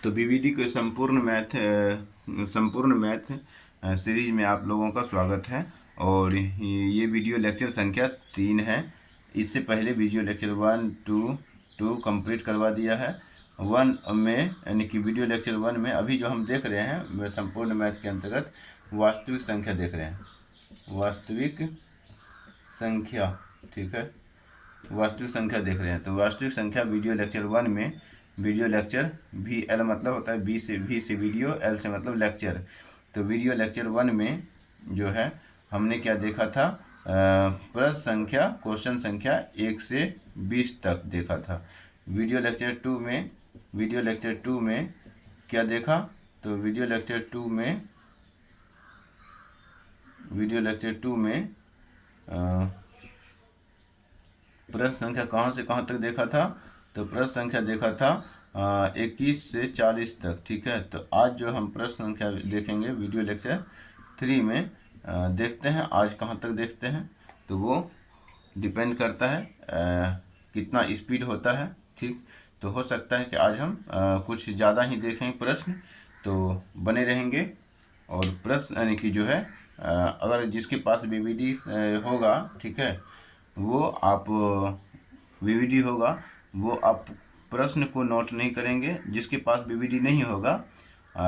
तो बीवीडी के संपूर्ण मैथ सीरीज में आप लोगों का स्वागत है। और ये वीडियो लेक्चर संख्या 3 है। इससे पहले वीडियो लेक्चर 1, 2 कंप्लीट करवा दिया है। 1 में यानी कि वीडियो लेक्चर 1 में अभी जो हम देख रहे हैं वह संपूर्ण मैथ के अंतर्गत वास्तविक संख्या देख रहे हैं। वास्तविक संख्या, ठीक है, वास्तविक संख्या देख रहे हैं। तो वास्तविक संख्या वीडियो लेक्चर 1 में, वीडियो लेक्चर VL मतलब होता है V से वीडियो, L से मतलब लेक्चर। तो वीडियो लेक्चर 1 में जो है हमने क्या देखा था, प्रश्न संख्या, क्वेश्चन संख्या 1 से 20 तक देखा था। वीडियो लेक्चर 2 में क्या देखा, तो वीडियो लेक्चर 2 में प्रश्न संख्या कहाँ से कहाँ तक देखा था, तो प्रश्न संख्या देखा था 21 से 40 तक, ठीक है। तो आज जो हम प्रश्न संख्या देखेंगे वीडियो लेक्चर 3 में, देखते हैं आज कहाँ तक देखते हैं। तो वो डिपेंड करता है कितना स्पीड होता है, ठीक। तो हो सकता है कि आज हम कुछ ज़्यादा ही देखें प्रश्न, तो बने रहेंगे। और प्रश्न यानी कि जो है अगर जिसके पास बीवीडी होगा, ठीक है, वो आप वीवीडी होगा वो आप प्रश्न को नोट नहीं करेंगे। जिसके पास वीवीडी नहीं होगा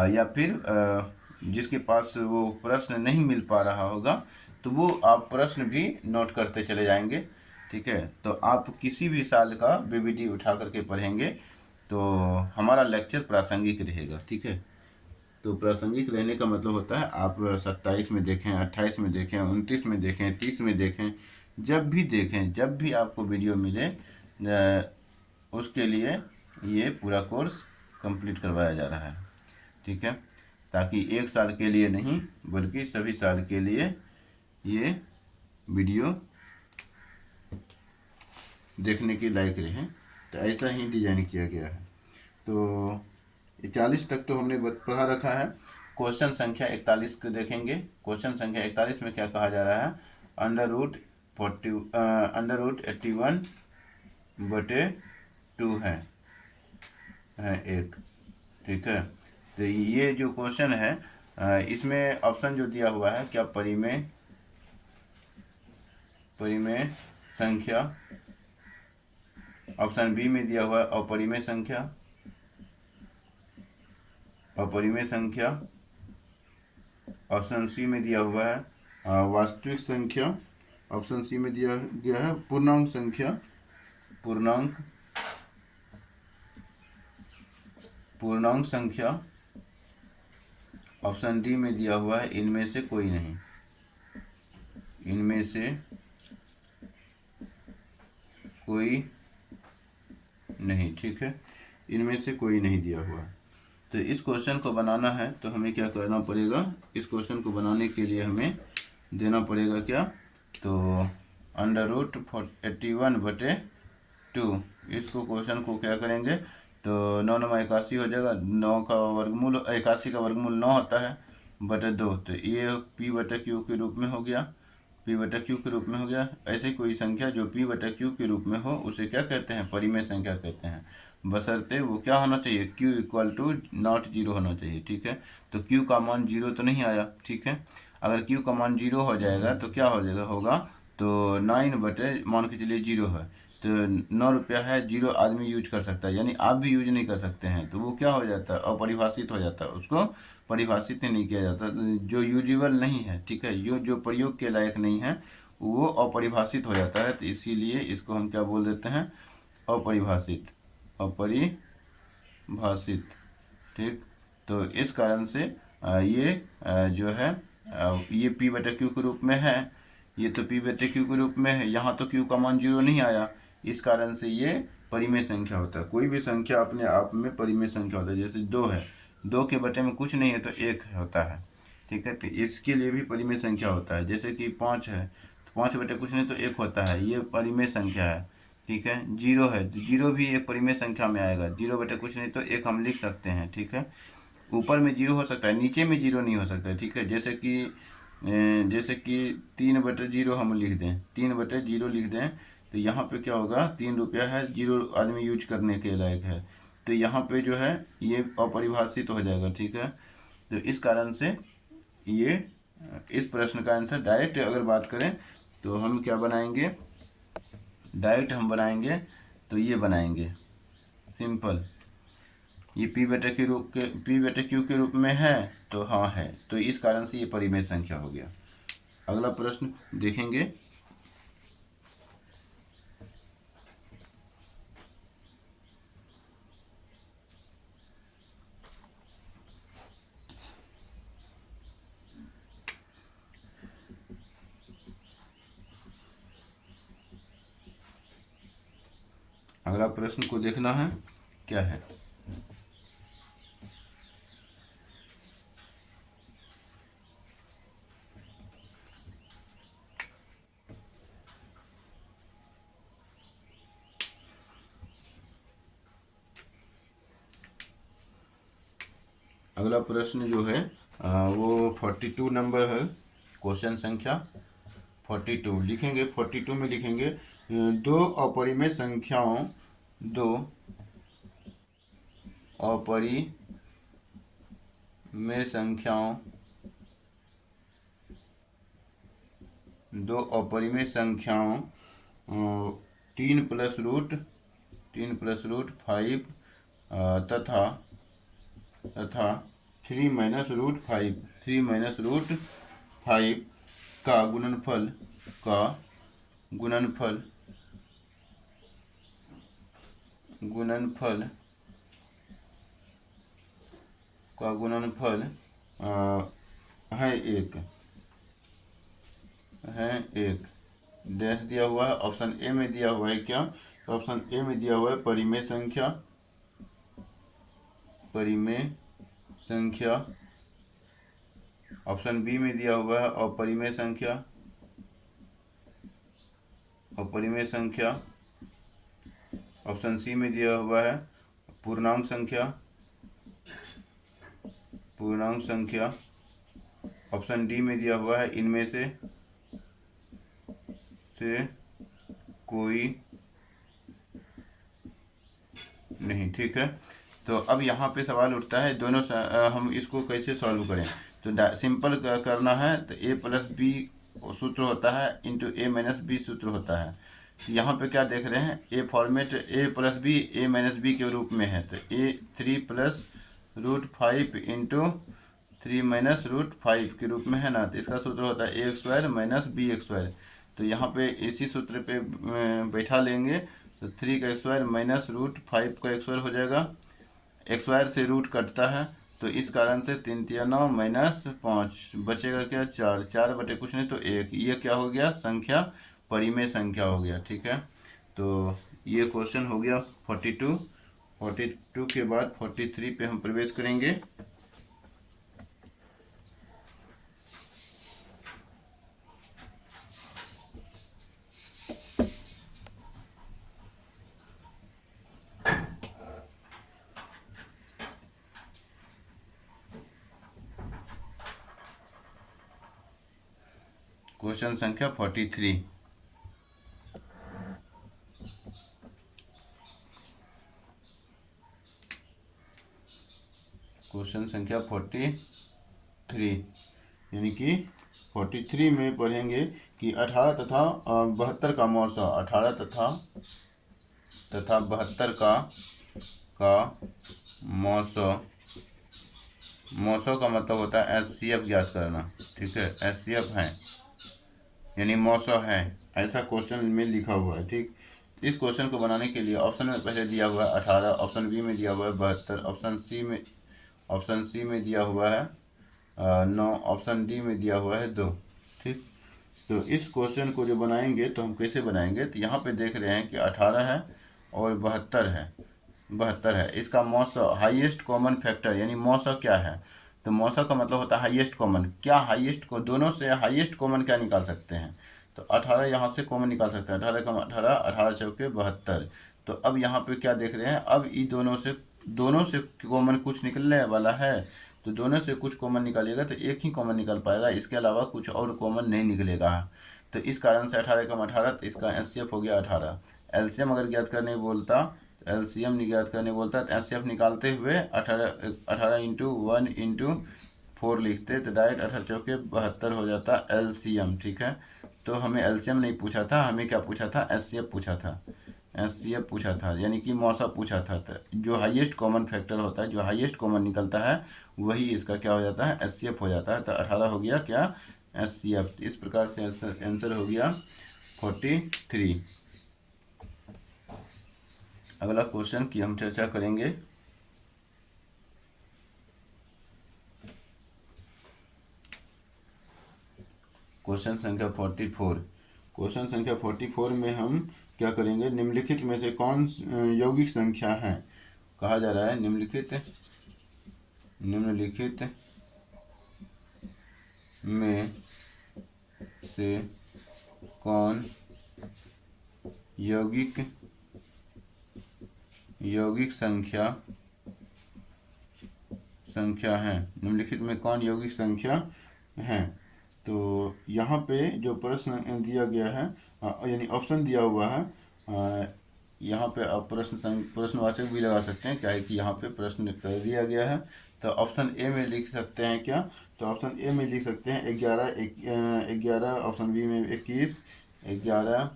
या फिर जिसके पास वो प्रश्न नहीं मिल पा रहा होगा, तो वो आप प्रश्न भी नोट करते चले जाएंगे, ठीक है। तो आप किसी भी साल का वीवीडी उठा करके पढ़ेंगे तो हमारा लेक्चर प्रासंगिक रहेगा, ठीक है। तो प्रासंगिक रहने का मतलब होता है आप 27 में देखें, 28 में देखें, 29 में देखें, 30 में देखें, जब भी देखें, जब भी आपको वीडियो मिले उसके लिए ये पूरा कोर्स कंप्लीट करवाया जा रहा है, ठीक है। ताकि एक साल के लिए नहीं बल्कि सभी साल के लिए ये वीडियो देखने के लायक रहे। तो ऐसा ही डिजाइन किया गया है। तो 40 तक तो हमने पढ़ा रखा है। क्वेश्चन संख्या 41 को देखेंगे। क्वेश्चन संख्या 41 में क्या कहा जा रहा है, √81/2 है एक, ठीक है। तो ये जो क्वेश्चन है इसमें ऑप्शन जो दिया हुआ है, क्या परिमेय संख्या, ऑप्शन बी में दिया हुआ है अपरिमेय संख्या, ऑप्शन सी में दिया हुआ है वास्तविक संख्या, ऑप्शन सी में दिया गया है पूर्णांक संख्या, पूर्णांक संख्या, ऑप्शन डी में दिया हुआ है इनमें से कोई नहीं, इनमें से कोई नहीं, ठीक है, इनमें से कोई नहीं दिया हुआ। तो इस क्वेश्चन को बनाना है तो हमें क्या करना पड़ेगा, इस क्वेश्चन को बनाने के लिए हमें देना पड़ेगा क्या, तो √81/2, इसको क्वेश्चन को क्या करेंगे, तो 9 9 81 हो जाएगा। 9 का वर्गमूल 81 का वर्गमूल 9 होता है बटे 2, तो ये P/Q के रूप में हो गया, P/Q के रूप में हो गया। ऐसे कोई संख्या जो P/Q के रूप में हो उसे क्या कहते हैं, परिमेय संख्या कहते हैं, बशर्ते वो क्या होना चाहिए, Q = 0 होना चाहिए, ठीक है। तो Q का मान 0 तो नहीं आया, ठीक है। अगर Q का मान 0 हो जाएगा तो क्या हो जाएगा, होगा तो 9 बटे मान के चलिए 0 है, तो 9 रुपया है, 0 आदमी यूज कर सकता है, यानी आप भी यूज नहीं कर सकते हैं, तो वो क्या हो जाता है, अपरिभाषित हो जाता है, उसको परिभाषित नहीं किया जाता, जो यूजेबल नहीं है, ठीक है, जो प्रयोग के लायक नहीं है वो अपरिभाषित हो जाता है। तो इसीलिए इसको हम क्या बोल देते हैं, अपरिभाषित, ठीक। तो इस कारण से ये जो है ये P/Q के रूप में है, ये तो P/Q के रूप में है, यहाँ तो Q का मान 0 नहीं आया, इस कारण से ये परिमेय संख्या होता है। कोई भी संख्या अपने आप में परिमेय संख्या होता है। जैसे 2 है, 2 के बटे में कुछ नहीं है तो 1 होता है, ठीक है। तो इसके लिए भी परिमेय संख्या होता है। जैसे कि 5 है, तो 5 बटे कुछ नहीं तो 1 होता है, ये परिमेय संख्या है, ठीक है। 0 है तो 0 भी एक परिमेय संख्या में आएगा, 0 बटे कुछ नहीं तो 1 हम लिख सकते हैं, ठीक है। ऊपर में 0 हो सकता है, नीचे में 0 नहीं हो सकता है, ठीक है। जैसे कि 3/0 हम लिख दें, 3/0 लिख दें, तो यहाँ पे क्या होगा, 3 रुपया है, 0 आदमी यूज करने के लायक है, तो यहाँ पे जो है ये अपरिभाषित हो जाएगा, ठीक है। तो इस कारण से ये इस प्रश्न का आंसर डायरेक्ट अगर बात करें तो हम क्या बनाएंगे, डायरेक्ट हम बनाएंगे तो ये बनाएंगे सिंपल, ये पी बटे क्यू के रूप में है तो हाँ है, तो इस कारण से ये परिमेय संख्या हो गया। अगला प्रश्न देखेंगे। अगला प्रश्न को देखना है क्या है। अगला प्रश्न जो है वो 42 नंबर है, क्वेश्चन संख्या 42 लिखेंगे। 42 में लिखेंगे दो अपरिमेय संख्याओं, दो अपरिमेय संख्याओं, दो अपरिमेय संख्याओं 3 प्लस रूट 5 तथा 3 माइनस रूट 5 का गुणनफल है एक डैश दिया हुआ है। ऑप्शन ए में दिया हुआ है क्या, तो ऑप्शन ए में दिया हुआ है परिमेय संख्या, ऑप्शन बी में दिया हुआ है अपरिमेय संख्या, ऑप्शन सी में दिया हुआ है पूर्णांक संख्या, ऑप्शन डी में दिया हुआ है इनमें से कोई नहीं, ठीक है। तो अब यहाँ पे सवाल उठता है दोनों हम इसको कैसे सॉल्व करें। तो सिंपल करना है तो a प्लस बी सूत्र होता है इंटू ए माइनस बी सूत्र होता है। तो यहाँ पे क्या देख रहे हैं, a format a plus b a minus b के रूप में है, तो a 3 plus root 5 into 3 minus root 5 के रूप में है ना। तो इसका सूत्र होता है ए स्क्वायर माइनस बी स्क्वायर। तो यहाँ पे इसी सूत्र पे बैठा लेंगे तो 3 का स्क्वायर माइनस रूट 5 का स्क्वायर हो जाएगा, स्क्वायर से रूट कटता है तो इस कारण से 3 3 9 माइनस 5 बचेगा क्या 4 बटे कुछ नहीं तो 1। ये क्या हो गया, संख्या परिमेय संख्या हो गया, ठीक है। तो ये क्वेश्चन हो गया 42 के बाद 43 पे हम प्रवेश करेंगे। क्वेश्चन संख्या 43, क्वेश्चन संख्या 43 यानी कि 43 में पढ़ेंगे कि 18 तथा 72 का मौसा, 18 तथा 72 का मौसों का मतलब होता है एचसीएफ ज्ञात करना, ठीक है। एचसीएफ है यानी मौसो है, ऐसा क्वेश्चन में लिखा हुआ है, ठीक। इस क्वेश्चन को बनाने के लिए ऑप्शन में पहले दिया हुआ है 18, ऑप्शन बी में दिया हुआ है 72, ऑप्शन सी में दिया हुआ है 9, ऑप्शन डी में दिया हुआ है 2, ठीक। तो इस क्वेश्चन को जो बनाएंगे तो हम कैसे बनाएंगे, तो यहाँ पे देख रहे हैं कि 18 है और 72 है। इसका मौसो हाईएस्ट कॉमन फैक्टर यानी मौसो क्या है, तो मौसो का मतलब होता है हाईएस्ट कॉमन। क्या हाईएस्ट को दोनों से हाईएस्ट कॉमन क्या निकाल सकते हैं, तो 18 यहाँ से कॉमन निकाल सकते हैं, 18 का 18, 18 चौके 72। तो अब यहाँ पे क्या देख रहे हैं, अब ये दोनों से कॉमन कुछ निकलने वाला है, तो दोनों से कुछ कॉमन निकालिएगा तो एक ही कॉमन निकल पाएगा, इसके अलावा कुछ और कॉमन नहीं निकलेगा। तो इस कारण से 18 का 18, तो इसका एचसीएफ हो गया 18। एलसीएम अगर ज्ञात करने बोलता एलसीएम ज्ञात करने बोलता है तो एचसीएफ निकालते हुए 18 इंटू 1 इंटू 4 लिखते तो डायरेक्ट 18 चौके 72 हो जाता एलसीएम। ठीक है, तो हमें एलसीएम नहीं पूछा था, हमें क्या पूछा था, एचसीएफ पूछा था। एचसीएफ पूछा था यानी कि मौसा पूछा था। तो जो हाईएस्ट कॉमन फैक्टर होता है, जो हाईएस्ट कॉमन निकलता है वही इसका क्या हो जाता है, एचसीएफ हो जाता है। तो 18 हो गया क्या, एचसीएफ। इस प्रकार से आंसर हो गया 43। अगला क्वेश्चन की हम चर्चा करेंगे। क्वेश्चन संख्या 44। क्वेश्चन संख्या 44 में हम क्या करेंगे, निम्नलिखित में से कौन यौगिक संख्या है। कहा जा रहा है निम्नलिखित में से कौन यौगिक संख्या है, निम्नलिखित में कौन यौगिक संख्या है। तो यहाँ पे जो प्रश्न दिया गया है यानी ऑप्शन दिया हुआ है, यहाँ पे आप प्रश्नवाचक भी लगा सकते हैं, क्या है कि यहाँ पे प्रश्न कर दिया गया है। तो ऑप्शन ए में लिख सकते हैं क्या, तो ऑप्शन ए में लिख सकते हैं 11, ऑप्शन बी में 21, 11,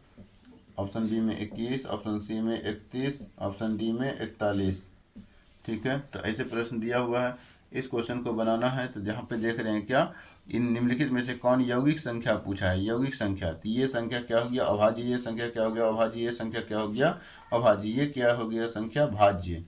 ऑप्शन बी में 21, ऑप्शन सी में 31, ऑप्शन डी में 41। ठीक है, तो ऐसे प्रश्न दिया हुआ है। इस क्वेश्चन को बनाना है तो जहाँ पे देख रहे हैं क्या, इन निम्नलिखित में से कौन यौगिक संख्या पूछा है, यौगिक संख्या। तो ये संख्या क्या हो गया, अभाज्य। ये संख्या क्या हो गया, अभाज्य। ये संख्या क्या हो गया, अभाज्य। ये क्या हो गया, संख्या भाज्य।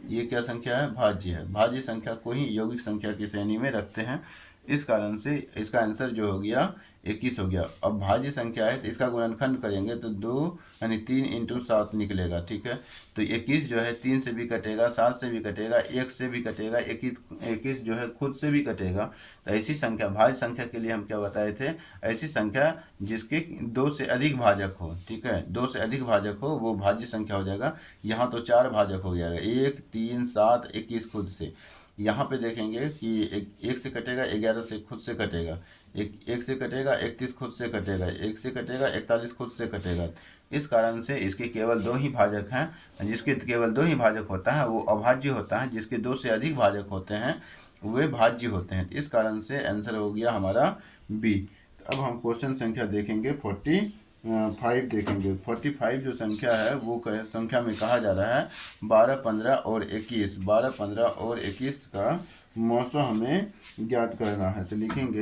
ये क्या संख्या है, भाज्य है। भाज्य संख्या को ही यौगिक संख्या की श्रेणी में रखते हैं। इस कारण से इसका आंसर जो हो गया 21 हो गया। अब भाज्य संख्या है तो इसका गुणनखंड करेंगे तो 2 यानी 3 इंटू 7 निकलेगा। ठीक है, तो 21 जो है 3 से भी कटेगा, 7 से भी कटेगा, 1 से भी कटेगा, 21 जो है खुद से भी कटेगा। तो ऐसी संख्या, भाज्य संख्या के लिए हम क्या बताए थे, ऐसी संख्या जिसके 2 से अधिक भाजक हो। ठीक है, 2 से अधिक भाजक हो वो भाज्य संख्या हो जाएगा। यहाँ तो 4 भाजक हो जाएगा, 1, 3, 7, 21 खुद से। यहाँ पे देखेंगे कि एक से कटेगा, 11 से खुद से कटेगा, एक से कटेगा, 31 खुद से कटेगा, 1 से कटेगा, 41 खुद से कटेगा। इस कारण से इसके केवल 2 ही भाजक हैं। जिसके केवल 2 ही भाजक होता है वो अभाज्य होता है, जिसके 2 से अधिक भाजक होते हैं वे भाज्य होते हैं। इस कारण से आंसर हो गया हमारा बी। अब हम क्वेश्चन संख्या देखेंगे 45 देखेंगे। 45 जो संख्या है वो संख्या में कहा जा रहा है 12, 15 और 21। 12, 15 और 21 का मौसम हमें ज्ञात करना है। तो लिखेंगे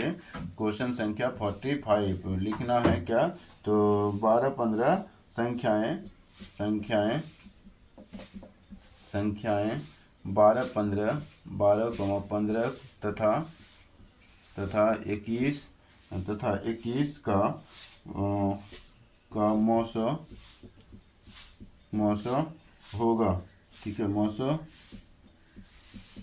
क्वेश्चन संख्या 45 लिखना है क्या, तो 12, 15 संख्याएं 12, 15, 12, 15 तथा 21 का मौसम होगा। ठीक है, मौसम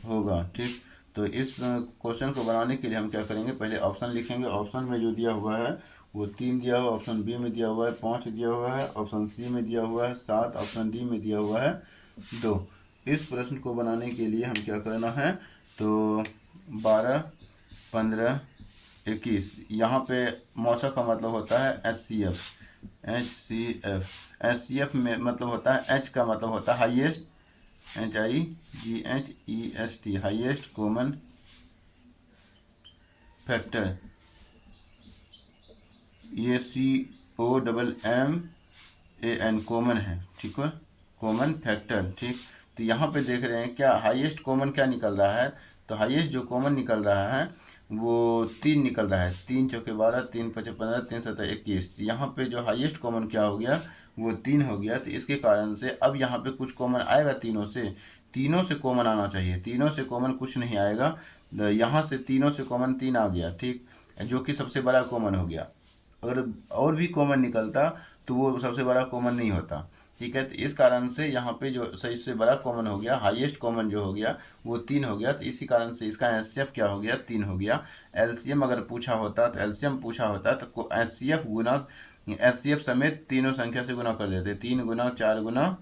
होगा। ठीक, तो इस क्वेश्चन को बनाने के लिए हम क्या करेंगे, पहले ऑप्शन लिखेंगे। ऑप्शन में जो दिया हुआ है वो 3 दिया हुआ, ऑप्शन बी में दिया हुआ है 5 दिया हुआ है, ऑप्शन सी में दिया हुआ है 7, ऑप्शन डी में दिया हुआ है 2। इस प्रश्न को बनाने के लिए हम क्या करना है, तो 12, 15, 21 यहाँ पे मौसम का मतलब होता है एचसीएफ में मतलब होता है, एच का मतलब होता है highest, HIGHEST highest common factor. ये COMMAN कॉमन है। ठीक है, कॉमन फैक्टर। ठीक, तो यहाँ पे देख रहे हैं क्या हाईएस्ट कॉमन क्या निकल रहा है, तो हाईएस्ट जो कॉमन निकल रहा है वो 3 निकल रहा है। 3 चौके 12, 3 5 15, 3 7 21। यहाँ पे जो हाईएस्ट कॉमन क्या हो गया, वो 3 हो गया। तो इसके कारण से अब यहाँ पे कुछ कॉमन आएगा, तीनों से कॉमन आना चाहिए। तीनों से कॉमन कुछ नहीं आएगा, यहाँ से तीनों से कॉमन 3 आ गया। ठीक, जो कि सबसे बड़ा कॉमन हो गया। अगर और भी कॉमन निकलता तो वो सबसे बड़ा कॉमन नहीं होता। ठीक है, तो इस कारण से यहाँ पे जो सबसे बड़ा कॉमन हो गया, हाईएस्ट कॉमन जो हो गया वो 3 हो गया। तो इसी कारण से इसका एचसीएफ क्या हो गया, 3 हो गया। एलसीएम अगर पूछा होता तो एलसीएम पूछा होता तो एचसीएफ समेत तीनों संख्या से गुना कर देते, 3 गुना 4 गुना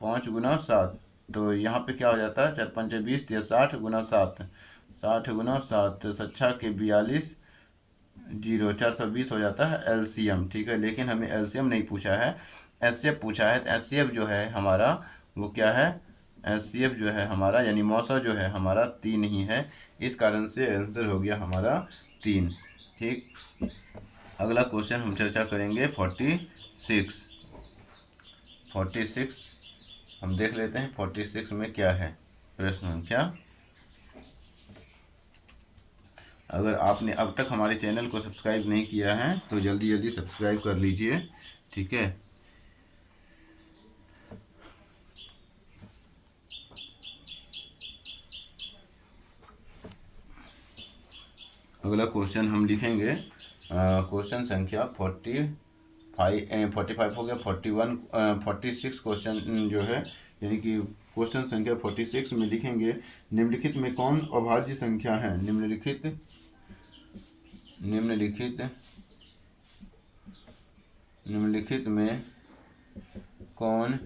5 गुना 7। तो यहाँ पे क्या हो जाता है, 4 5 20, 60 गुना 7, 60 गुना 7, 7 के 42, 0, 420 हो जाता है एलसीएम। ठीक है, लेकिन हमें एलसीएम नहीं पूछा है, एचसीएफ पूछा है, तो एचसीएफ जो है हमारा वो क्या है, एचसीएफ जो है हमारा यानी मौसा जो है हमारा 3 ही है, इस कारण से आंसर हो गया हमारा 3। ठीक, अगला क्वेश्चन हम चर्चा करेंगे 46 हम देख लेते हैं 46 में क्या है प्रश्न संख्या। अगर आपने अब तक हमारे चैनल को सब्सक्राइब नहीं किया है तो जल्दी जल्दी सब्सक्राइब कर लीजिए। ठीक है, अगला क्वेश्चन हम लिखेंगे क्वेश्चन संख्या 45 हो गया, 46 क्वेश्चन जो है यानी कि क्वेश्चन संख्या 46 में लिखेंगे निम्नलिखित में कौन अभाज्य संख्या है। निम्नलिखित में कौन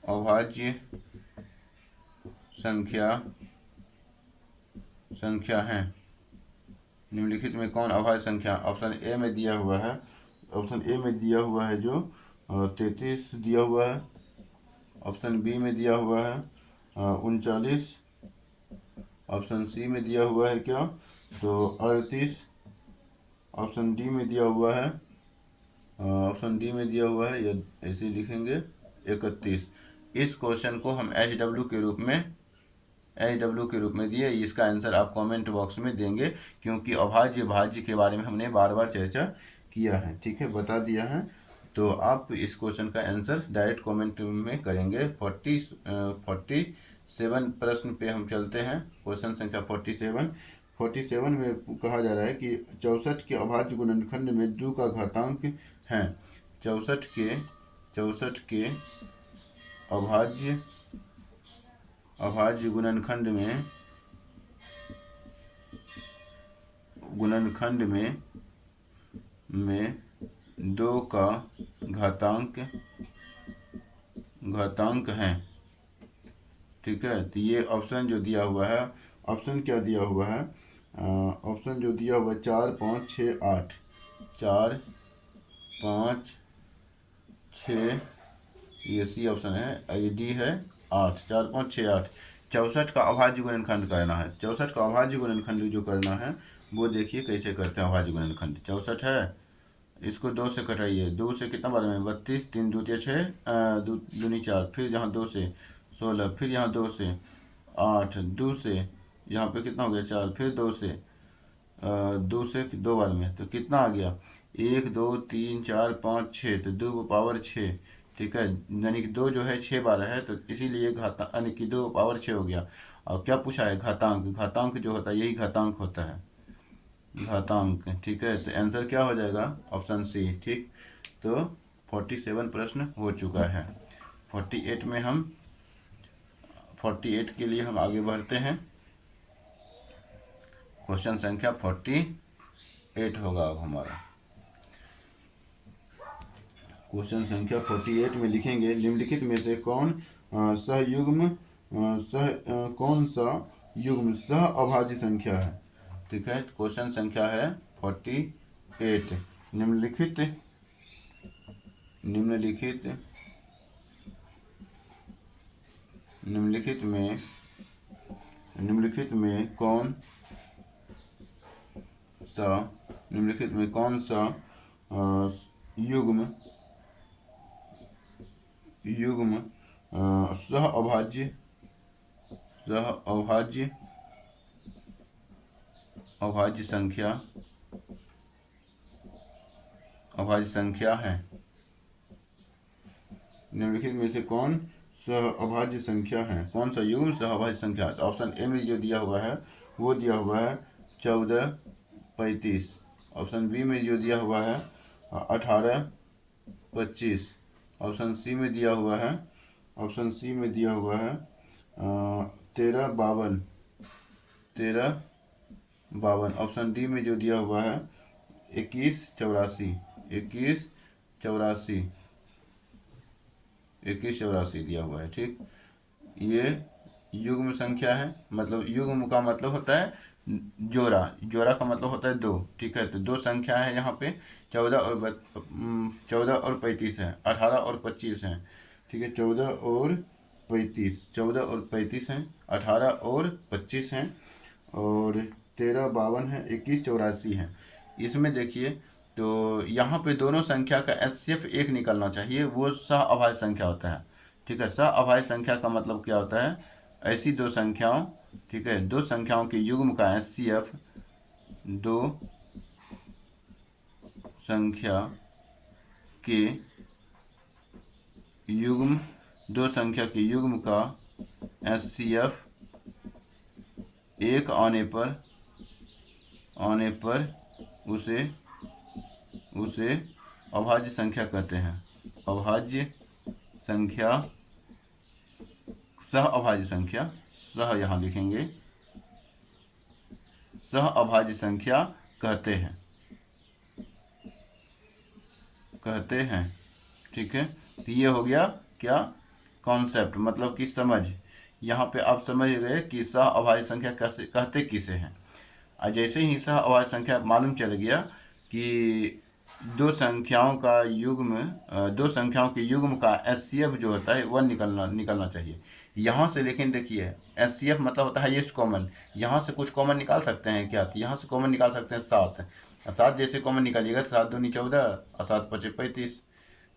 अभाज्य संख्या है। निम्नलिखित में कौन अभाज्य संख्या, ऑप्शन ए में दिया हुआ है, जो 33 दिया हुआ है। ऑप्शन बी में दिया हुआ है 39। ऑप्शन सी में दिया हुआ है क्या, तो 38। ऑप्शन डी में दिया हुआ है या ऐसे लिखेंगे 31। इस क्वेश्चन को हम HW के रूप में दिए, इसका आंसर आप कमेंट बॉक्स में देंगे, क्योंकि अभाज्य भाज्य के बारे में हमने बार बार चर्चा किया है। ठीक है, बता दिया है, तो आप इस क्वेश्चन का आंसर डायरेक्ट कमेंट में करेंगे। 47 प्रश्न पे हम चलते हैं। क्वेश्चन संख्या 47 में कहा जा रहा है कि 64 के अभाज्य गुणनखंड में 2 का घातांक है। 64 के अभाज्य गुणनखंड में 2 का घातांक है। ठीक है, तो ये ऑप्शन जो दिया हुआ है, ऑप्शन क्या दिया हुआ है, ऑप्शन जो दिया हुआ है 4 5 6 8, 4 5 6, ये सी ऑप्शन है, ये डी है 8, 4 5 6 8। 64 का अभाज्य गुणनखंड करना है। 64 का अभाज्य गुणनखंड जो करना है वो देखिए कैसे करते हैं। अभाज्य गुणनखंड 64 है, इसको 2 से कटाइए। 2 से कितना बार में 32, 3 दूतिया 6, 2 दूनी 4, फिर यहाँ 2 से 16, फिर यहाँ 2 से 8, 2 से यहाँ पे कितना हो गया 4, फिर 2 से 2 से 2 बार में, तो कितना आ गया 1 2 3 4 5 6, तो 2 को पावर 6। ठीक है, यानी कि 2 जो है 6 बार है, तो इसीलिए घातांक यानी कि 2 पावर 6 हो गया। और क्या पूछा है, घातांक जो होता है यही घातांक होता है, घातांक। ठीक है, तो आंसर क्या हो जाएगा, ऑप्शन सी। ठीक, तो 47 प्रश्न हो चुका है। 48 के लिए हम आगे बढ़ते हैं। क्वेश्चन संख्या 48 होगा अब हमारा। क्वेश्चन संख्या 48 में लिखेंगे निम्नलिखित में से कौन सा युग्म सह अभाज्य संख्या है। ठीक है, क्वेश्चन संख्या है 48। निम्नलिखित में कौन सा युग्म सह अभाज्य संख्या है। निम्नलिखित में से कौन सह अभाज्य संख्या है, कौन सा युग्म सह अभाज्य संख्या है। ऑप्शन ए में जो दिया हुआ है वो दिया हुआ है 14 35। ऑप्शन बी में जो दिया हुआ है 18 25। ऑप्शन सी में दिया हुआ है 13 52। ऑप्शन डी में जो दिया हुआ है 21 84 दिया हुआ है। ठीक, ये युग्म संख्या है, मतलब युग्म का मतलब होता है जोड़ा, जोड़ा का मतलब होता है दो, ठीक है। तो दो संख्या है यहाँ पे, 14 और 35 है, 18 और 25 है, ठीक है। 14 और 35 हैं, 18 और 25 हैं, और 13 52 है, 21 84 है। इसमें देखिए, तो यहाँ पे दोनों संख्या का एचसीएफ एक निकलना चाहिए, वो सह अभाज्य संख्या होता है, ठीक है। सह अभाज्य संख्या का मतलब क्या होता है, ऐसी दो संख्याओं, ठीक है, दो संख्याओं के युग्म का एचसीएफ, दो संख्या के युग्म, दो संख्या के युग्म का एचसीएफ एक आने पर उसे अभाज्य संख्या कहते हैं। अभाज्य संख्या, सह अभाज्य संख्या, सह यहाँ लिखेंगे, सह अभाज्य संख्या कहते हैं, ठीक है। तो ये हो गया क्या, कॉन्सेप्ट, मतलब कि समझ। यहाँ पे आप समझ गए कि सह अभाज्य संख्या कैसे कहते किसे हैं। और जैसे ही सह अभाज्य संख्या मालूम चल गया कि दो संख्याओं का युग्म, दो संख्याओं के युग्म का एचसीएफ जो होता है वह निकलना चाहिए यहाँ से। लेकिन देखिए, एचसीएफ मतलब होता है हाईएस्ट कॉमन, यहाँ से कुछ कॉमन निकाल सकते हैं क्या, तो यहाँ से कॉमन निकाल सकते हैं 7, 7 जैसे कॉमन निकालिएगा तो 7 दूनी 14 और 7 पचे 35,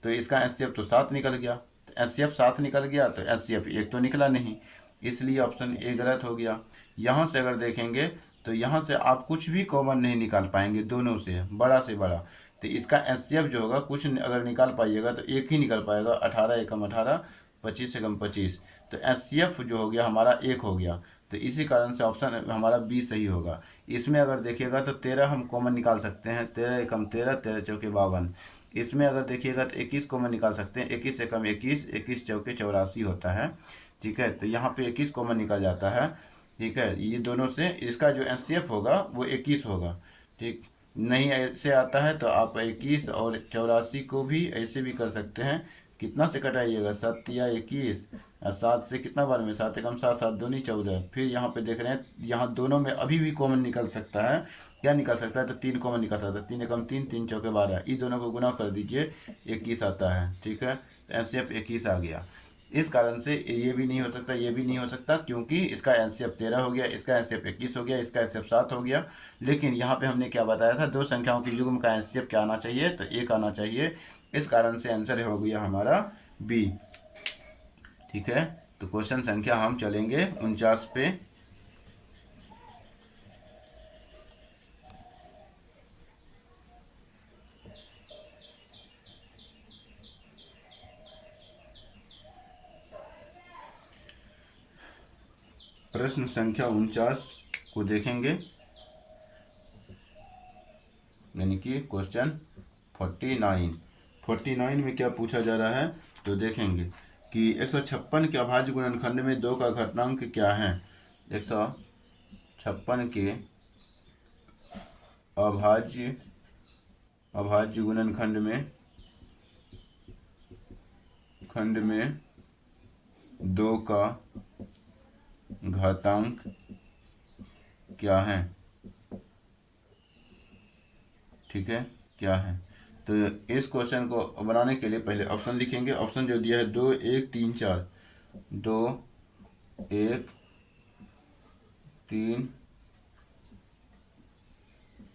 तो इसका एचसीएफ तो 7 निकल गया। तो एचसीएफ 7 निकल गया, तो एचसीएफ एक तो निकला नहीं, इसलिए ऑप्शन ए गलत हो गया। यहाँ से अगर देखेंगे तो यहाँ से आप कुछ भी कॉमन नहीं निकाल पाएंगे, दोनों से बड़ा से बड़ा। तो इसका एचसीएफ जो होगा, कुछ अगर निकाल पाइएगा तो एक ही निकल पाएगा, 18 एकम 18, 25 एकम 25, तो एचसीएफ जो हो गया हमारा एक हो गया। तो इसी कारण से ऑप्शन हमारा बी सही होगा। इसमें अगर देखिएगा तो 13 हम कॉमन निकाल सकते हैं, 13 एकम 13, 13 चौके 52। इसमें अगर देखिएगा तो 21 कॉमन निकाल सकते हैं, 21 एकम 21, 21 चौके 84 होता है, ठीक है। तो यहाँ पे 21 कॉमन निकल जाता है, ठीक है। ये दोनों से इसका जो एचसीएफ होगा वो 21 होगा, ठीक। नहीं ऐसे आता है तो आप 21 और 84 को भी ऐसे भी कर सकते हैं। कितना से कटाइएगा, 7 या 21, 7 से कितना बार में, 7 एकम 7, 7 दूनी 14। फिर यहाँ पे देख रहे हैं, यहाँ दोनों में अभी भी कॉमन निकल सकता है। क्या निकल सकता है, तो 3 कॉमन निकल सकता है, 3 एकम 3, 3 चौके 12, ये दोनों को गुना कर दीजिए, 21 आता है, ठीक है। तो एचसीएफ 21 आ गया। इस कारण से ये भी नहीं हो सकता, ये भी नहीं हो सकता, क्योंकि इसका एचसीएफ 13 हो गया, इसका एचसीएफ 21 हो गया, इसका एचसीएफ 7 हो गया। लेकिन यहाँ पे हमने क्या बताया था, दो संख्याओं के युग्म का एचसीएफ क्या आना चाहिए, तो एक आना चाहिए। इस कारण से आंसर हो गया हमारा बी, ठीक है। तो क्वेश्चन संख्या हम चलेंगे 49 पे। प्रश्न संख्या 49 को देखेंगे, यानी कि क्वेश्चन 49 में क्या पूछा जा रहा है, तो देखेंगे कि 156 के अभाज्य गुणनखंड में 2 का घातांक क्या है। 156 के अभाज्य गुणनखंड में 2 का घातांक क्या है, ठीक है, क्या है। तो इस क्वेश्चन को बनाने के लिए पहले ऑप्शन लिखेंगे। ऑप्शन जो दिया है 2 1 3 4, 2 1 3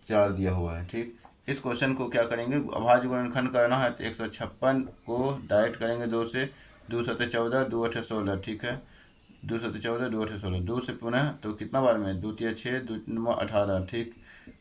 4 दिया हुआ है, ठीक। इस क्वेश्चन को क्या करेंगे, अभाज्य गुणनखंड करना है तो 156 को डायरेक्ट करेंगे 2 से, 2 7 14, 2 8 16, ठीक है। 2 7 14, 2 8 16, 2 से पुनः तो कितना बार में, 2 3 6, 2 9 18, ठीक।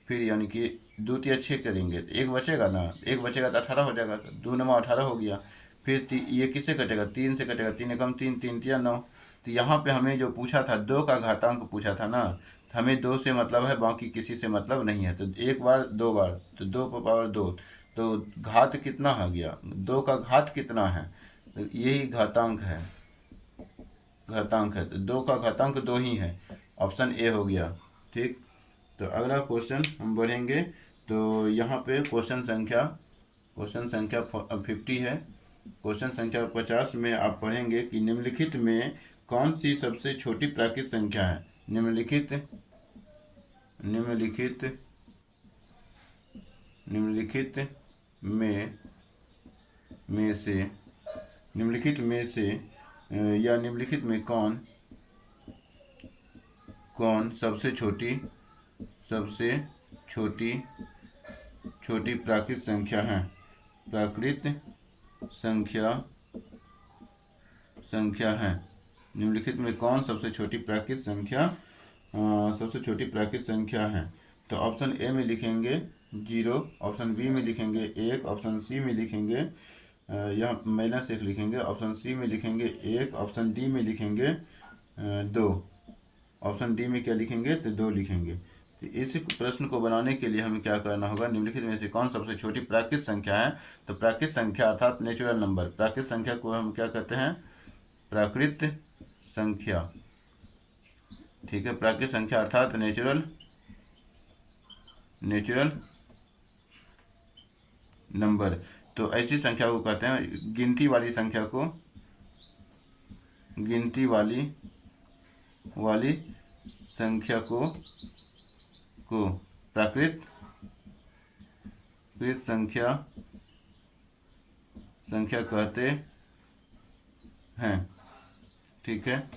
फिर यानी कि 2 3 6 करेंगे तो एक बचेगा ना, एक बचेगा तो 18 हो जाएगा, तो 2 9 18 हो गया। फिर ये किससे कटेगा, 3 से कटेगा, 3 एकम 3, 3 3 9। तो यहाँ पे हमें जो पूछा था 2 का घातांक पूछा था ना, तो हमें 2 से मतलब है, बाकी किसी से मतलब नहीं है। तो एक बार 2 बार तो 2 पावर 2, तो घात कितना हो गया, 2 का घात कितना है, तो यही घातांक है, तो 2 का घातांक 2 ही है, ऑप्शन ए हो गया, ठीक। तो अगला क्वेश्चन हम बढ़ेंगे, तो यहाँ पे क्वेश्चन संख्या 50 है। क्वेश्चन संख्या 50 में आप पढ़ेंगे कि निम्नलिखित में कौन सी सबसे छोटी प्राकृत संख्या है? निम्नलिखित निम्नलिखित में से या निम्नलिखित में कौन सबसे छोटी प्राकृत संख्या है? निम्नलिखित में कौन सबसे छोटी प्राकृत संख्या है? तो ऑप्शन ए में लिखेंगे 0, ऑप्शन बी में लिखेंगे 1, ऑप्शन सी में लिखेंगे यहाँ -1 लिखेंगे, ऑप्शन सी में लिखेंगे 1, ऑप्शन डी में लिखेंगे 2। ऑप्शन डी में क्या लिखेंगे? तो 2 लिखेंगे। तो इस प्रश्न को बनाने के लिए हमें क्या करना होगा? निम्नलिखित में से कौन सबसे छोटी प्राकृत संख्या है? तो प्राकृत संख्या अर्थात नेचुरल नंबर, प्राकृत संख्या को हम क्या कहते हैं? प्राकृत संख्या। ठीक है, प्राकृत संख्या अर्थात नेचुरल नंबर। तो ऐसी संख्या को कहते हैं, गिनती वाली संख्या को प्राकृत संख्या कहते हैं। ठीक है,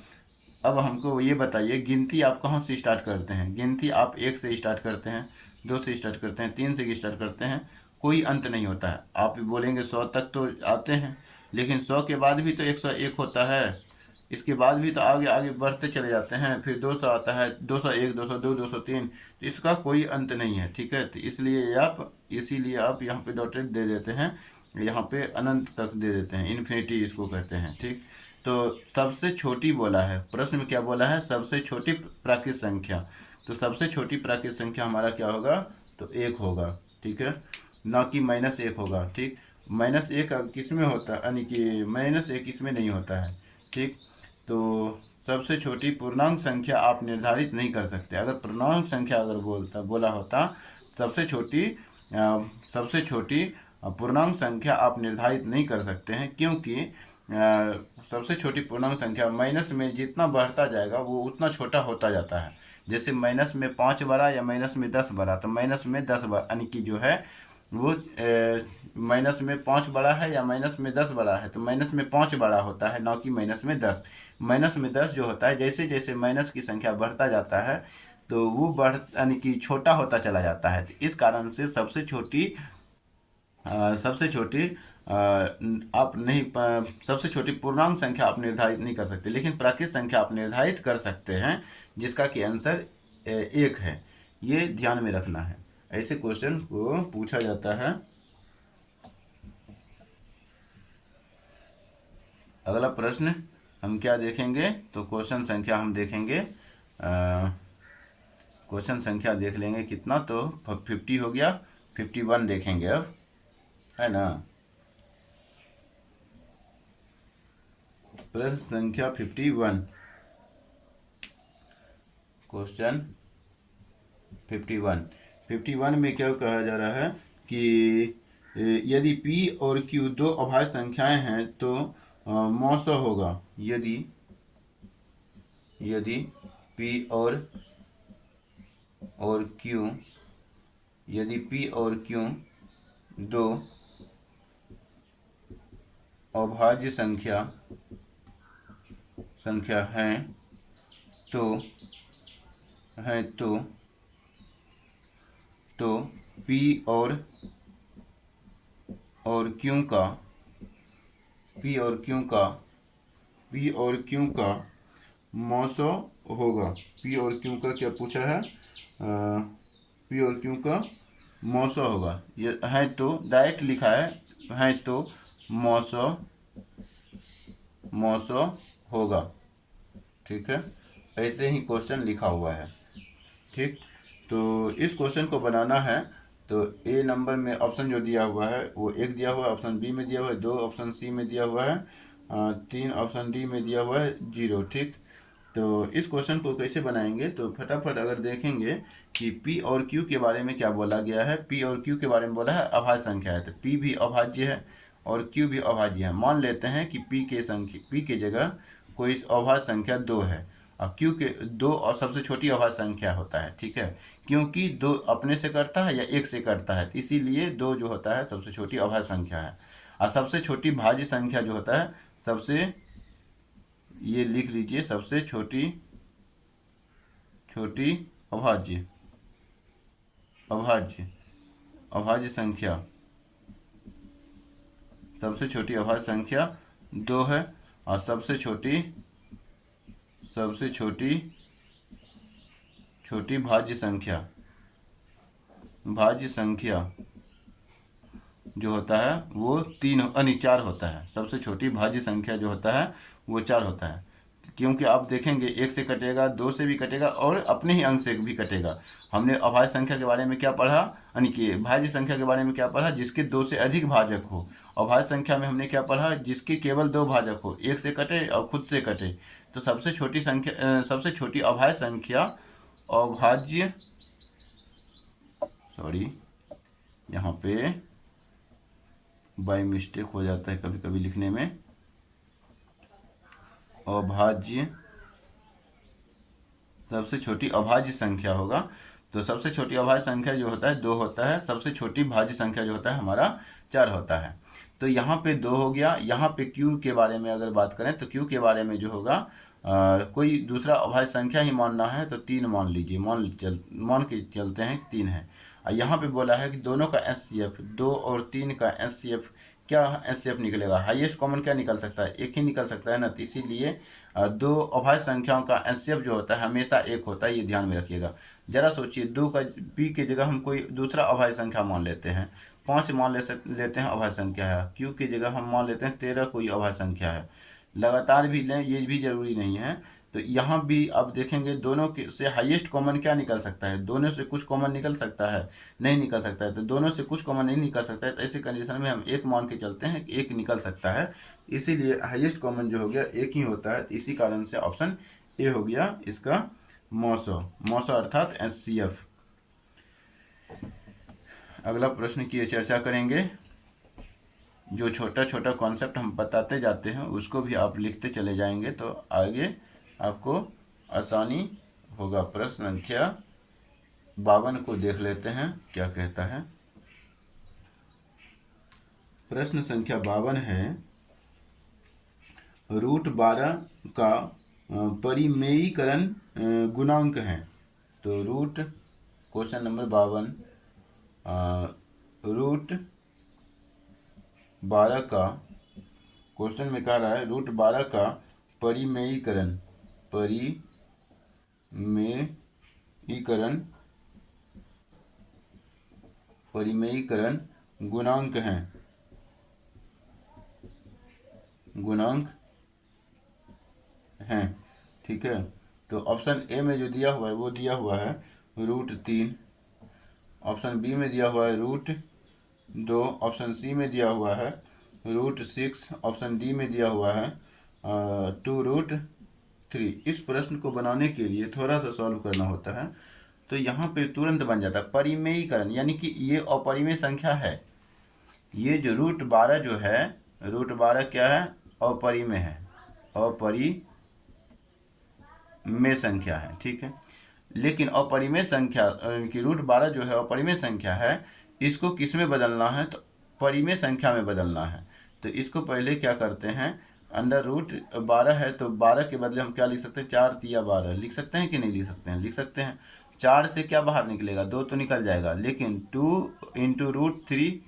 अब हमको ये बताइए, गिनती आप कहाँ से स्टार्ट करते हैं? गिनती आप 1 से स्टार्ट करते हैं, 2 से स्टार्ट करते हैं, 3 से स्टार्ट करते हैं, कोई अंत नहीं होता है। आप बोलेंगे 100 तक तो आते हैं, लेकिन 100 के बाद भी तो 101 होता है, इसके बाद भी तो आगे आगे बढ़ते चले जाते हैं, फिर 200 आता है, 201, 202, 203, तो इसका कोई अंत नहीं है। ठीक है, तो इसीलिए आप यहाँ पे डॉटेड दे देते हैं, यहाँ पे अनंत तक दे देते हैं, इन्फिनिटी इसको कहते हैं। ठीक, तो सबसे छोटी बोला है, प्रश्न में क्या बोला है? सबसे छोटी प्राकृत संख्या। तो सबसे छोटी प्राकृत संख्या हमारा क्या होगा? तो 1 होगा। ठीक है, ना कि -1 होगा। ठीक, -1 किस में होता है? यानी कि -1 इसमें नहीं होता है। ठीक, तो सबसे छोटी पूर्णांक संख्या आप निर्धारित नहीं कर सकते। अगर पूर्णांक संख्या बोला होता, सबसे छोटी पूर्णांक संख्या आप निर्धारित नहीं कर सकते हैं, क्योंकि सबसे छोटी पूर्णांक संख्या माइनस में जितना बढ़ता जाएगा वो उतना छोटा होता जाता है। जैसे माइनस में 5 बढ़ा या माइनस में 10 बढ़ा, तो माइनस में 10 यानी कि जो है वो माइनस में 5 बड़ा है या माइनस में 10 बड़ा है, तो माइनस में 5 बड़ा होता है, ना कि माइनस में 10। माइनस में 10 जो होता है, जैसे जैसे माइनस की संख्या बढ़ता जाता है तो वो यानी कि छोटा होता चला जाता है। तो इस कारण से सबसे छोटी सबसे छोटी पूर्णांक संख्या आप निर्धारित नहीं कर सकते, लेकिन प्राकृत संख्या आप निर्धारित कर सकते हैं, जिसका कि आंसर 1 है। ये ध्यान में रखना है, ऐसे क्वेश्चन को पूछा जाता है। अगला प्रश्न हम क्या देखेंगे? तो क्वेश्चन संख्या हम देखेंगे, क्वेश्चन संख्या देख लेंगे कितना, तो 50 हो गया, 51 देखेंगे अब, है ना। प्रश्न संख्या 51, क्वेश्चन 51 में क्या कहा जा रहा है कि यदि P और Q 2 अभाज्य संख्याएं हैं तो मौसा होगा। यदि P और Q 2 अभाज्य संख्या हैं तो P और Q का मौसा होगा। P और Q का क्या पूछा है? P और Q का मौसा होगा। ये है तो डायरेक्ट लिखा है तो मौसा होगा। ठीक है, ऐसे ही क्वेश्चन लिखा हुआ है। ठीक, तो इस क्वेश्चन को बनाना है तो ए नंबर में ऑप्शन जो दिया हुआ है वो 1 दिया हुआ है, ऑप्शन बी में दिया हुआ है 2, ऑप्शन सी में दिया हुआ है 3, ऑप्शन डी में दिया हुआ है 0। ठीक, तो इस क्वेश्चन को कैसे बनाएंगे? तो फटाफट अगर देखेंगे कि P और Q के बारे में क्या बोला गया है। P और Q के बारे में बोला है अभाज्य संख्या है, तो P भी अभाज्य है और Q भी अभाज्य है। मान लेते हैं कि P के जगह कोई अभाज्य संख्या 2 है। अब क्यों के 2 और सबसे छोटी अभाज्य संख्या होता है, ठीक है, क्योंकि 2 अपने से करता है या 1 से करता है, इसीलिए 2 जो होता है सबसे छोटी अभाज्य संख्या है। और सबसे छोटी भाज्य संख्या जो होता है सबसे, ये लिख लीजिए, सबसे छोटी अभाज्य अभाज्य संख्या, सबसे छोटी अभाज्य संख्या 2 है। और सबसे छोटी भाज्य संख्या जो होता है वो 4 होता है। सबसे छोटी भाज्य संख्या जो होता है वो 4 होता है, क्योंकि आप देखेंगे 1 से कटेगा, 2 से भी कटेगा और अपने ही अंक से भी कटेगा। हमने अभाज्य संख्या के बारे में क्या पढ़ा, यानी कि भाज्य संख्या के बारे में क्या पढ़ा, जिसके 2 से अधिक भाजक हो। अभाज्य संख्या में हमने क्या पढ़ा, जिसके केवल 2 भाजक हो, 1 से कटे और खुद से कटे। तो सबसे छोटी अभाज्य संख्या यहाँ पे बाय मिस्टेक हो जाता है कभी कभी लिखने में, अभाज्य, सबसे छोटी अभाज्य संख्या होगा। तो सबसे छोटी अभाज्य संख्या जो होता है 2 होता है, सबसे छोटी भाज्य संख्या जो होता है हमारा 4 होता है। तो यहाँ पे 2 हो गया। यहाँ पे क्यू के बारे में अगर बात करें तो क्यू के बारे में जो होगा, कोई दूसरा अभाज्य संख्या ही मानना है तो 3 मान लीजिए, मान के चलते हैं 3 है। यहाँ पे बोला है कि दोनों का एचसीएफ, 2 और 3 का एचसीएफ, क्या एचसीएफ निकलेगा, हाईएस्ट कॉमन क्या निकल सकता है, 1 ही निकल सकता है ना। तो इसीलिए 2 अभाज्य संख्याओं का एचसीएफ जो होता है हमेशा 1 होता है, ये ध्यान में रखिएगा। जरा सोचिए, 2 का पी की जगह हम कोई दूसरा अभाज्य संख्या मान लेते हैं, 5 मान लेते हैं अभाज्य संख्या है, क्यू की जगह हम मान लेते हैं 13 कोई अभाज्य संख्या है, लगातार भी लें ये भी जरूरी नहीं है। तो यहाँ भी आप देखेंगे दोनों के से हाईएस्ट कॉमन क्या निकल सकता है, दोनों से कुछ कॉमन निकल सकता है, नहीं निकल सकता है। तो दोनों से कुछ कॉमन नहीं निकल सकता है, तो ऐसी कंडीशन में हम 1 मान के चलते हैं, 1 निकल सकता है, इसीलिए हाईएस्ट कॉमन जो हो गया 1 ही होता है। इसी कारण से ऑप्शन ए हो गया इसका मौसो अर्थात एचसीएफ। अगला प्रश्न की चर्चा करेंगे। जो छोटा छोटा कॉन्सेप्ट हम बताते जाते हैं उसको भी आप लिखते चले जाएंगे तो आगे आपको आसानी होगा। प्रश्न संख्या 52 को देख लेते हैं क्या कहता है। प्रश्न संख्या 52 है, √12 का परिमेयीकरण गुणांक है। तो क्वेश्चन नंबर 52, √12 का, क्वेश्चन में कह रहा है √12 का परिमेयीकरण गुणांक है, ठीक है। तो ऑप्शन ए में जो दिया हुआ है वो दिया हुआ है √3, ऑप्शन बी में दिया हुआ है √2, ऑप्शन सी में दिया हुआ है √6, ऑप्शन डी में दिया हुआ है 2√3। इस प्रश्न को बनाने के लिए थोड़ा सा सॉल्व करना होता है, तो यहाँ पे तुरंत बन जाता है परिमेयीकरण, यानी कि ये अपरिमेय संख्या है। ये जो √12 जो है, √12 क्या है, अपरिमेय है, अपरिमेय संख्या है, ठीक है। लेकिन अपरिमेय संख्या की √12 जो है अपरिमेय संख्या है, इसको किस में बदलना है, तो परिमेय संख्या में बदलना है। तो इसको पहले क्या करते हैं, अंडर √12 है तो 12 के बदले हम क्या लिख सकते हैं, 4 तिया 12 लिख सकते हैं कि नहीं लिख सकते हैं, लिख सकते हैं। 4 से क्या बाहर निकलेगा, 2 तो निकल जाएगा, लेकिन 2 × √3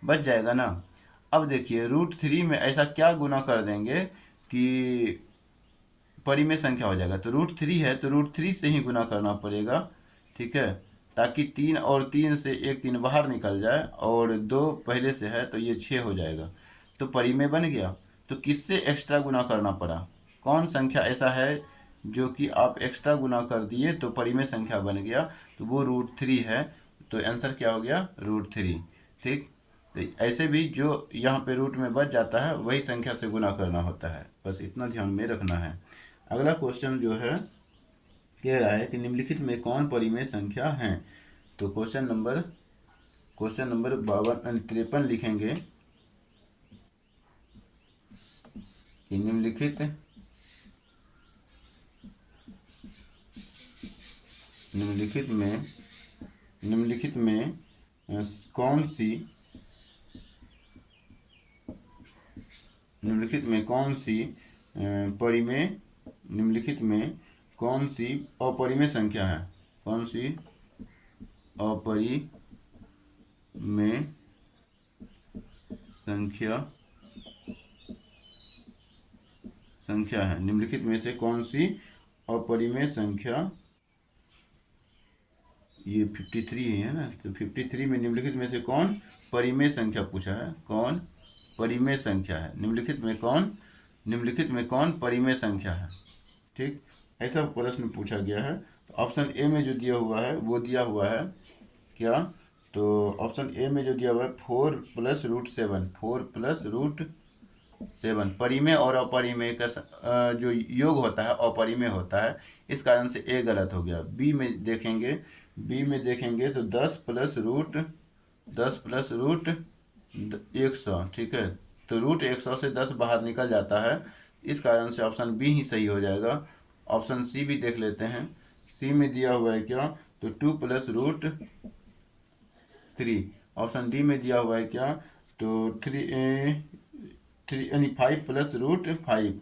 बच जाएगा ना। अब देखिए √3 में ऐसा क्या गुना कर देंगे कि परिमेय संख्या हो जाएगा। तो √3 है तो √3 से ही गुना करना पड़ेगा, ठीक है, ताकि 3 और 3 से 1 3 बाहर निकल जाए और 2 पहले से है तो ये 6 हो जाएगा, तो परिमेय बन गया। तो किससे एक्स्ट्रा गुना करना पड़ा, कौन संख्या ऐसा है जो कि आप एक्स्ट्रा गुना कर दिए तो परिमेय संख्या बन गया, तो वो √3 है। तो आंसर क्या हो गया, √3, ठीक। तो ऐसे भी जो यहाँ पे रूट में बच जाता है वही संख्या से गुना करना होता है, बस इतना ध्यान में रखना है। अगला क्वेश्चन जो है कह रहा है कि निम्नलिखित में कौन परिमेय संख्या है। तो क्वेश्चन नंबर 53 लिखेंगे कि निम्नलिखित निम्नलिखित में निम्नलिखित में कौन सी निम्नलिखित में कौन सी परिमेय निम्नलिखित में कौन सी अपरिमेय संख्या है? कौन सी अपरिमेय संख्या है? निम्नलिखित में से कौन सी अपरिमेय संख्या, ये 53 है ना, तो 53 में निम्नलिखित में से कौन परिमेय संख्या पूछा है? कौन परिमेय संख्या है? निम्नलिखित में कौन परिमेय संख्या है? ठीक, ऐसा प्रश्न पूछा गया है। तो ऑप्शन ए में जो दिया हुआ है वो दिया हुआ है क्या? तो ऑप्शन ए में जो दिया हुआ है 4 + √7, 4 + √7 परिमेय और अपरिमेय का जो योग होता है अपरिमेय होता है, इस कारण से ए गलत हो गया। बी में देखेंगे तो 10 + √100, ठीक है, तो √100 से 10 बाहर निकल जाता है, इस कारण से ऑप्शन बी ही सही हो जाएगा। ऑप्शन सी भी देख लेते हैं। सी में दिया हुआ है क्या? तो 2 + √3। ऑप्शन डी में दिया हुआ है क्या? तो 3 यानी 5 + √5,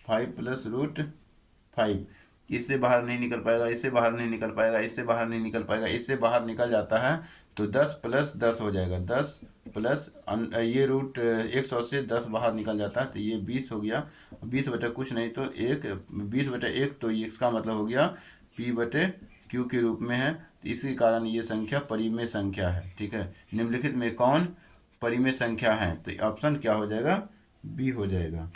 5 + √5। इससे बाहर नहीं निकल पाएगा, इससे बाहर नहीं निकल पाएगा, इससे बाहर नहीं निकल पाएगा, इससे बाहर निकल जाता है तो 10 + 10 हो जाएगा। 10 प्लस ये √100 से 10 बाहर निकल जाता है तो ये 20 हो गया। 20/, कुछ नहीं तो 1, 20/1, तो ये इसका मतलब हो गया P/Q के रूप में है, तो इसी कारण ये संख्या परिमेय संख्या है। ठीक है, निम्नलिखित में कौन परिमेय संख्या है? तो ऑप्शन क्या हो जाएगा? बी हो जाएगा।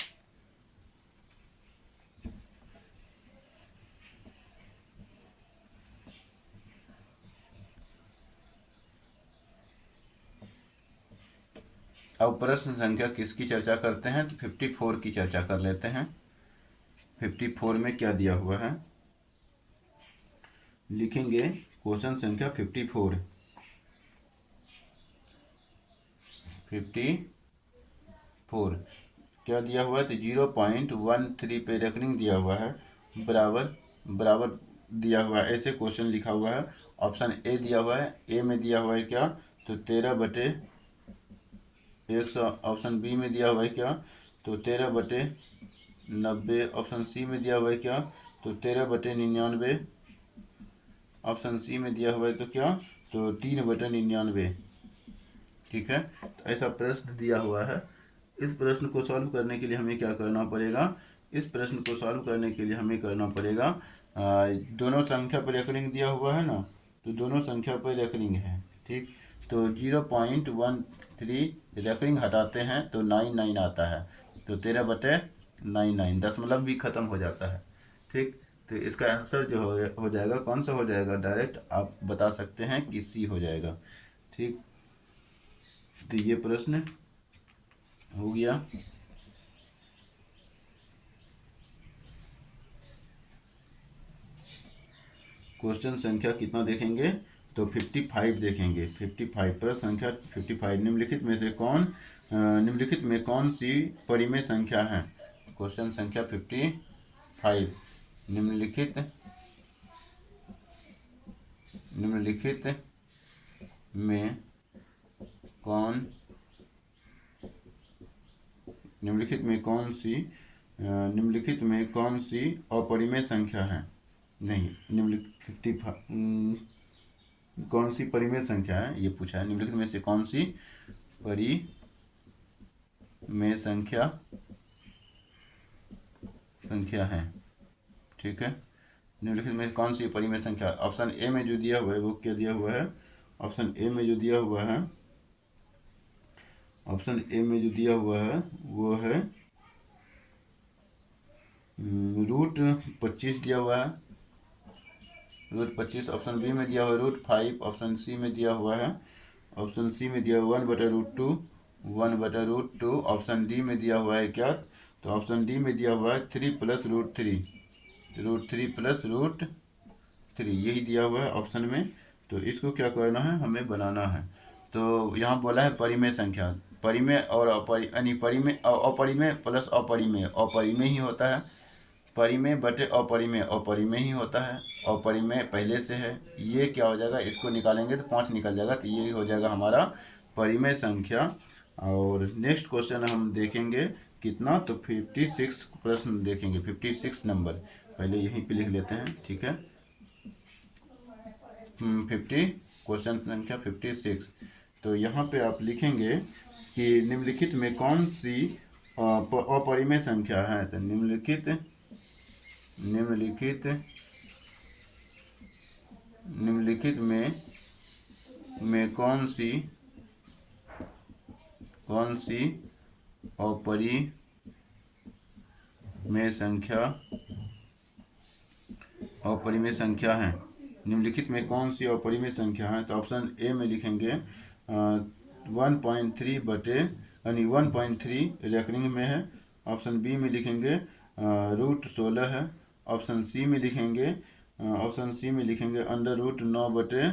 अब प्रश्न संख्या किसकी चर्चा करते हैं? तो 54 की चर्चा कर लेते हैं। 54 में क्या दिया हुआ है लिखेंगे। क्वेश्चन संख्या 54 क्या दिया हुआ है? तो 0.13 पे रेकरिंग दिया हुआ है, बराबर दिया हुआ है, ऐसे क्वेश्चन लिखा हुआ है। ऑप्शन ए दिया हुआ है। ए में दिया हुआ है क्या? तो 13/100। ऑप्शन बी में दिया हुआ है क्या? तो 13/90। ऑप्शन सी में दिया हुआ है क्या? तो 13/99। ऑप्शन सी में दिया हुआ है तो क्या? तो 3/99। ठीक है, तो ऐसा प्रश्न दिया हुआ है। इस प्रश्न को सॉल्व करने के लिए हमें क्या करना पड़ेगा? इस प्रश्न को सॉल्व करने के लिए हमें करना पड़ेगा, दोनों संख्या पर रेकरिंग दिया हुआ है ना, तो दोनों संख्या पर रेकरिंग है। ठीक, तो 0.13 रेकरिंग हटाते हैं तो 99 आता है, तो 13/99, दशमलव भी खत्म हो जाता है। ठीक, तो इसका आंसर जो हो जाएगा, कौन सा हो जाएगा? डायरेक्ट आप बता सकते हैं कि सी हो जाएगा। ठीक, तो ये प्रश्न हो गया। क्वेश्चन संख्या कितना देखेंगे? तो 55 देखेंगे। 55 प्रश्न संख्या 55, निम्नलिखित में कौन सी परिमेय संख्या है? क्वेश्चन संख्या 55, निम्नलिखित में कौन निम्नलिखित में कौन सी अपरिमेय संख्या है? नहीं, निम्नलिखित 55 कौन सी परिमेय संख्या है ये पूछा है। निम्नलिखित में से कौन सी परिमेय संख्या है? ठीक है, निम्नलिखित में कौन सी परिमेय संख्या? ऑप्शन ए में जो दिया हुआ है वो क्या दिया हुआ है? ऑप्शन ए में जो दिया हुआ है वो है √25 दिया हुआ है, √25। ऑप्शन बी में दिया हुआ है √5। ऑप्शन सी में दिया हुआ है 1/√2, 1/√2। ऑप्शन डी में दिया हुआ है क्या? तो ऑप्शन डी में दिया हुआ है 3 + √3, √3 + √3, यही दिया हुआ है ऑप्शन में। तो इसको क्या करना है? हमें बनाना है। तो यहाँ बोला है परिमेय संख्या, परिमेय और अपरिमेय प्लस अपरिमेय ही होता है। परिमेय बटे अपरिमेय, अपरिमेय ही होता है, अपरिमेय पहले से है, ये क्या हो जाएगा, इसको निकालेंगे तो 5 निकल जाएगा, तो ये हो जाएगा हमारा परिमेय संख्या। और नेक्स्ट क्वेश्चन हम देखेंगे कितना, तो 56 प्रश्न देखेंगे, 56 नंबर, पहले यहीं पे लिख लेते हैं, ठीक है। 50 क्वेश्चन संख्या 56। तो यहाँ पे आप लिखेंगे कि निम्नलिखित में कौन सी अपरिमेय संख्या है, तो निम्नलिखित में कौन सी अपरिमेय संख्या है, निम्नलिखित में कौन सी अपरिमेय संख्या है। तो ऑप्शन ए में लिखेंगे 1.3 बटे यानी 1.3 रेकरिंग में है। ऑप्शन बी में लिखेंगे √16 है। ऑप्शन सी में लिखेंगे अंडर रूट 9 बटे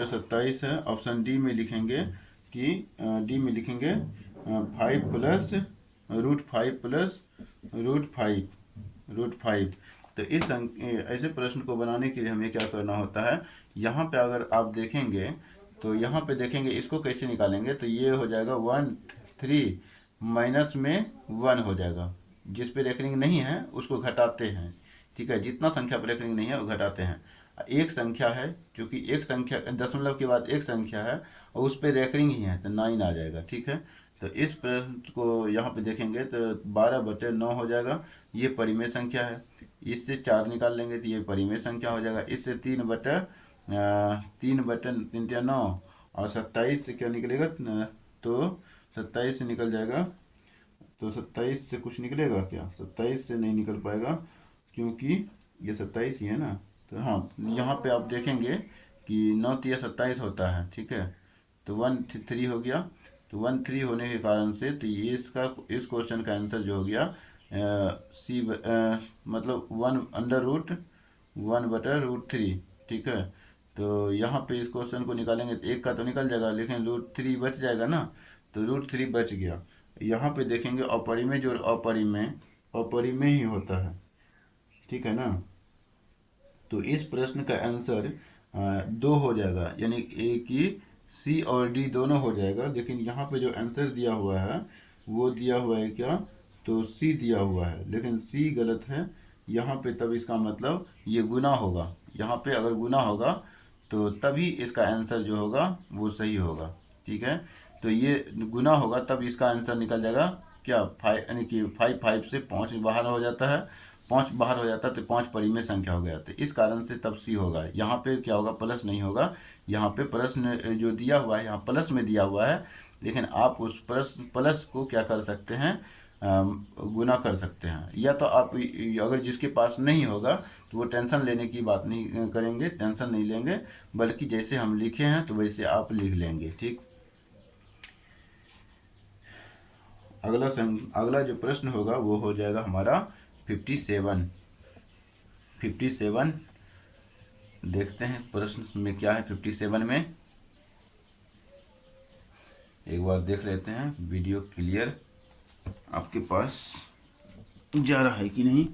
27 है। ऑप्शन डी में लिखेंगे कि 5 प्लस √5 तो इस ऐसे प्रश्न को बनाने के लिए हमें क्या करना होता है, यहाँ पे अगर आप देखेंगे तो यहाँ पे देखेंगे इसको कैसे निकालेंगे, तो ये हो जाएगा 13 माइनस में 1 हो जाएगा, जिस पे रेकरिंग नहीं है उसको घटाते हैं, ठीक है, जितना संख्या पर रेकरिंग नहीं है वो घटाते हैं। एक संख्या है, क्योंकि एक संख्या दशमलव के बाद एक संख्या है और उस पर रेकरिंग ही है, तो 9 आ जाएगा, ठीक है। तो इस प्रश्न को यहाँ पे देखेंगे तो 12/9 हो जाएगा, ये परिमेय संख्या है। इससे 4 निकाल लेंगे तो ये परिमेय संख्या हो जाएगा। इससे 3/9 और 27 से क्या निकलेगा, तो 27 से निकल जाएगा, तो 27 से कुछ निकलेगा क्या, 27 से नहीं निकल पाएगा क्योंकि ये 27 ही है ना। तो हाँ, यहाँ पे आप देखेंगे कि 9 3 27 होता है, ठीक है। तो 13 हो गया, तो 13 होने के कारण से तो ये इस क्वेश्चन का आंसर जो हो गया मतलब 1/√3, ठीक है। तो यहाँ पे इस क्वेश्चन को निकालेंगे तो एक का तो निकल जाएगा, लेकिन √3 बच जाएगा ना, तो √3 बच गया। यहाँ पे देखेंगे अपरिमेय जो अपरिमेय ही होता है, ठीक है ना। तो इस प्रश्न का आंसर 2 हो जाएगा, यानी ए की सी और डी दोनों हो जाएगा। लेकिन यहाँ पे जो आंसर दिया हुआ है वो दिया हुआ है क्या, तो सी दिया हुआ है, लेकिन सी गलत है यहाँ पे। तब इसका मतलब ये गुना होगा, यहाँ पे अगर गुना होगा तो तभी इसका आंसर जो होगा वो सही होगा, ठीक है। तो ये गुना होगा तब इसका आंसर निकल जाएगा क्या, 5, यानी कि 5 से 5 बाहर हो जाता है, 5 बाहर हो जाता है तो 5 परिमेय संख्या हो गया, तो इस कारण से तब सी होगा। यहाँ पे क्या होगा, प्लस नहीं होगा, यहाँ पे प्रश्न जो दिया हुआ है यहाँ प्लस में दिया हुआ है, लेकिन आप उस प्लस को क्या कर सकते हैं, गुना कर सकते हैं। या तो आप अगर जिसके पास नहीं होगा तो वो टेंशन लेने की बात नहीं करेंगे, टेंशन नहीं लेंगे, बल्कि जैसे हम लिखे हैं तो वैसे आप लिख लेंगे, ठीक। अगला जो प्रश्न होगा वो हो जाएगा हमारा 57। देखते हैं प्रश्न में क्या है 57 में, एक बार देख लेते हैं वीडियो क्लियर आपके पास जा रहा है कि नहीं।